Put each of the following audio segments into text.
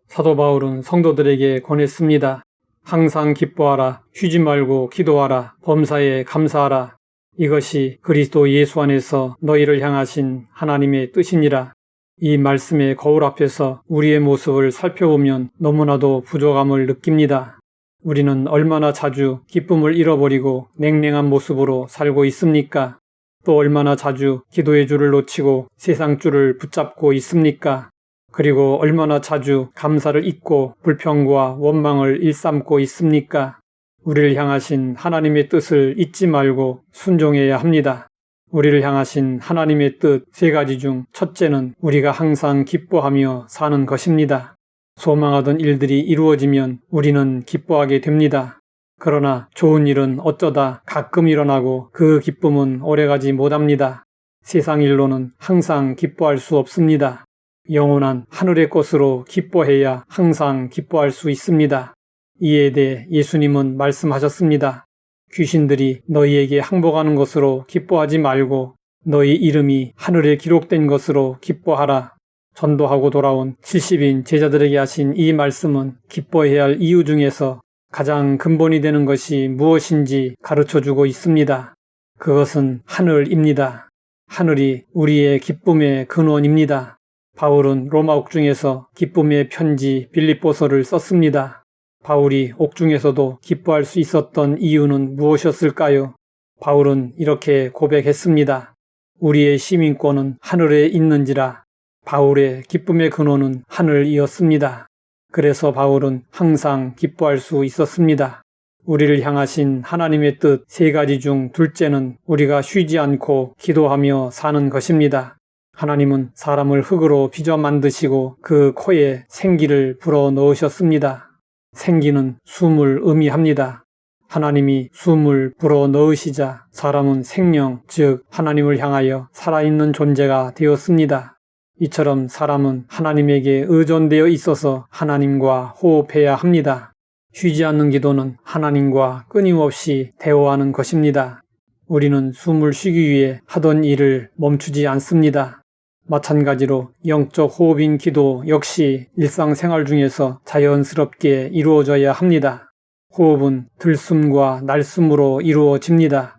사도 바울은 성도들에게 권했습니다. 항상 기뻐하라, 쉬지 말고 기도하라, 범사에 감사하라. 이것이 그리스도 예수 안에서 너희를 향하신 하나님의 뜻이니라. 이 말씀의 거울 앞에서 우리의 모습을 살펴보면 너무나도 부족함을 느낍니다. 우리는 얼마나 자주 기쁨을 잃어버리고 냉랭한 모습으로 살고 있습니까? 또 얼마나 자주 기도의 줄을 놓치고 세상 줄을 붙잡고 있습니까? 그리고 얼마나 자주 감사를 잊고 불평과 원망을 일삼고 있습니까? 우리를 향하신 하나님의 뜻을 잊지 말고 순종해야 합니다. 우리를 향하신 하나님의 뜻 3가지 중 첫째는 우리가 항상 기뻐하며 사는 것입니다. 소망하던 일들이 이루어지면 우리는 기뻐하게 됩니다. 그러나 좋은 일은 어쩌다 가끔 일어나고 그 기쁨은 오래가지 못합니다. 세상 일로는 항상 기뻐할 수 없습니다. 영원한 하늘의 것으로 기뻐해야 항상 기뻐할 수 있습니다. 이에 대해 예수님은 말씀하셨습니다. 귀신들이 너희에게 항복하는 것으로 기뻐하지 말고 너희 이름이 하늘에 기록된 것으로 기뻐하라. 전도하고 돌아온 70인 제자들에게 하신 이 말씀은 기뻐해야 할 이유 중에서 가장 근본이 되는 것이 무엇인지 가르쳐주고 있습니다. 그것은 하늘입니다. 하늘이 우리의 기쁨의 근원입니다. 바울은 로마 옥중에서 기쁨의 편지 빌립보서를 썼습니다. 바울이 옥중에서도 기뻐할 수 있었던 이유는 무엇이었을까요? 바울은 이렇게 고백했습니다. 우리의 시민권은 하늘에 있는지라. 바울의 기쁨의 근원은 하늘이었습니다. 그래서 바울은 항상 기뻐할 수 있었습니다. 우리를 향하신 하나님의 뜻 3가지 중 둘째는 우리가 쉬지 않고 기도하며 사는 것입니다. 하나님은 사람을 흙으로 빚어 만드시고 그 코에 생기를 불어 넣으셨습니다. 생기는 숨을 의미합니다. 하나님이 숨을 불어 넣으시자 사람은 생명, 즉 하나님을 향하여 살아있는 존재가 되었습니다. 이처럼 사람은 하나님에게 의존되어 있어서 하나님과 호흡해야 합니다. 쉬지 않는 기도는 하나님과 끊임없이 대화하는 것입니다. 우리는 숨을 쉬기 위해 하던 일을 멈추지 않습니다. 마찬가지로 영적 호흡인 기도 역시 일상생활 중에서 자연스럽게 이루어져야 합니다. 호흡은 들숨과 날숨으로 이루어집니다.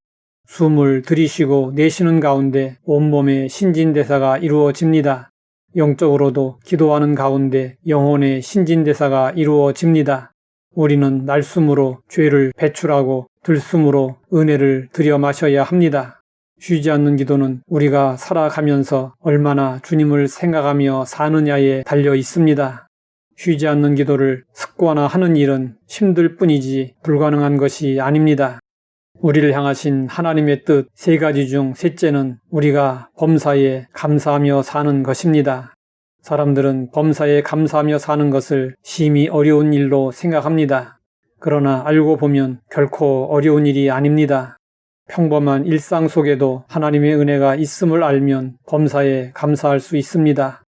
숨을 들이쉬고 내쉬는 가운데 온몸의 신진대사가 이루어집니다. 영적으로도 기도하는 가운데 영혼의 신진대사가 이루어집니다. 우리는 날숨으로 죄를 배출하고 들숨으로 은혜를 들여 마셔야 합니다. 쉬지 않는 기도는 우리가 살아가면서 얼마나 주님을 생각하며 사느냐에 달려 있습니다. 쉬지 않는 기도를 습관화하는 일은 힘들 뿐이지 불가능한 것이 아닙니다. 우리를 향하신 하나님의 뜻 3가지 중 셋째는 우리가 범사에 감사하며 사는 것입니다. 사람들은 범사에 감사하며 사는 것을 심히 어려운 일로 생각합니다. 그러나 알고 보면 결코 어려운 일이 아닙니다. 평범한 일상 속에도 하나님의 은혜가 있음을 알면 범사에 감사할 수 있습니다.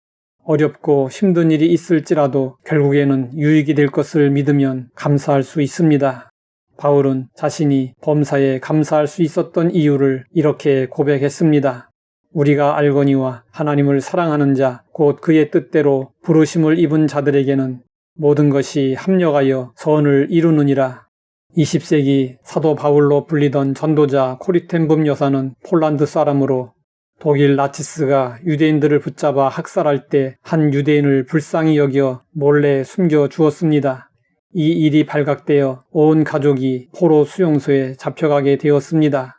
어렵고 힘든 일이 있을지라도 결국에는 유익이 될 것을 믿으면 감사할 수 있습니다. 바울은 자신이 범사에 감사할 수 있었던 이유를 이렇게 고백했습니다. 우리가 알거니와 하나님을 사랑하는 자, 곧 그의 뜻대로 부르심을 입은 자들에게는 모든 것이 합력하여 선을 이루느니라. 20세기 사도 바울로 불리던 전도자 코리텐붐 여사는 폴란드 사람으로 독일 나치스가 유대인들을 붙잡아 학살할 때 한 유대인을 불쌍히 여겨 몰래 숨겨 주었습니다. 이 일이 발각되어 온 가족이 포로 수용소에 잡혀가게 되었습니다.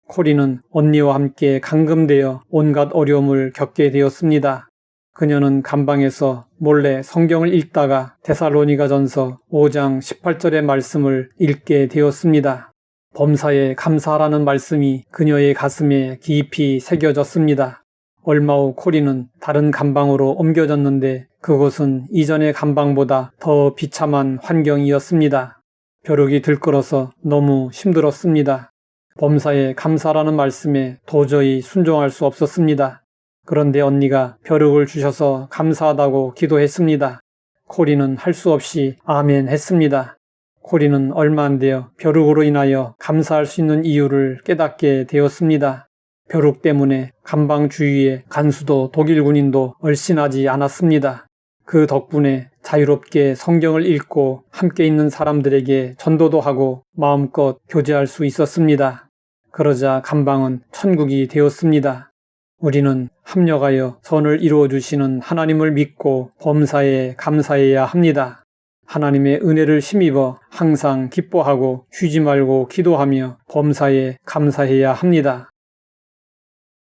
코리는 언니와 함께 감금되어 온갖 어려움을 겪게 되었습니다. 그녀는 감방에서 몰래 성경을 읽다가 데살로니가전서 5장 18절의 말씀을 읽게 되었습니다. 범사에 감사하라는 말씀이 그녀의 가슴에 깊이 새겨졌습니다. 얼마 후 코리는 다른 감방으로 옮겨졌는데 그곳은 이전의 감방보다 더 비참한 환경이었습니다. 벼룩이 들끓어서 너무 힘들었습니다. 범사에 감사라는 말씀에 도저히 순종할 수 없었습니다. 그런데 언니가 벼룩을 주셔서 감사하다고 기도했습니다. 코리는 할 수 없이 아멘 했습니다. 코리는 얼마 안 되어 벼룩으로 인하여 감사할 수 있는 이유를 깨닫게 되었습니다. 벼룩 때문에 감방 주위에 간수도 독일 군인도 얼씬하지 않았습니다. 그 덕분에 자유롭게 성경을 읽고 함께 있는 사람들에게 전도도 하고 마음껏 교제할 수 있었습니다. 그러자 감방은 천국이 되었습니다. 우리는 합력하여 선을 이루어 주시는 하나님을 믿고 범사에 감사해야 합니다. 하나님의 은혜를 힘입어 항상 기뻐하고 쉬지 말고 기도하며 범사에 감사해야 합니다.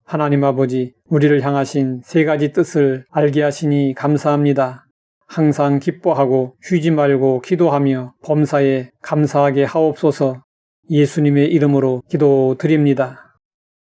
하나님 아버지, 우리를 향하신 세 가지 뜻을 알게 하시니 감사합니다. 항상 기뻐하고 쉬지 말고 기도하며 범사에 감사하게 하옵소서. 예수님의 이름으로 기도드립니다.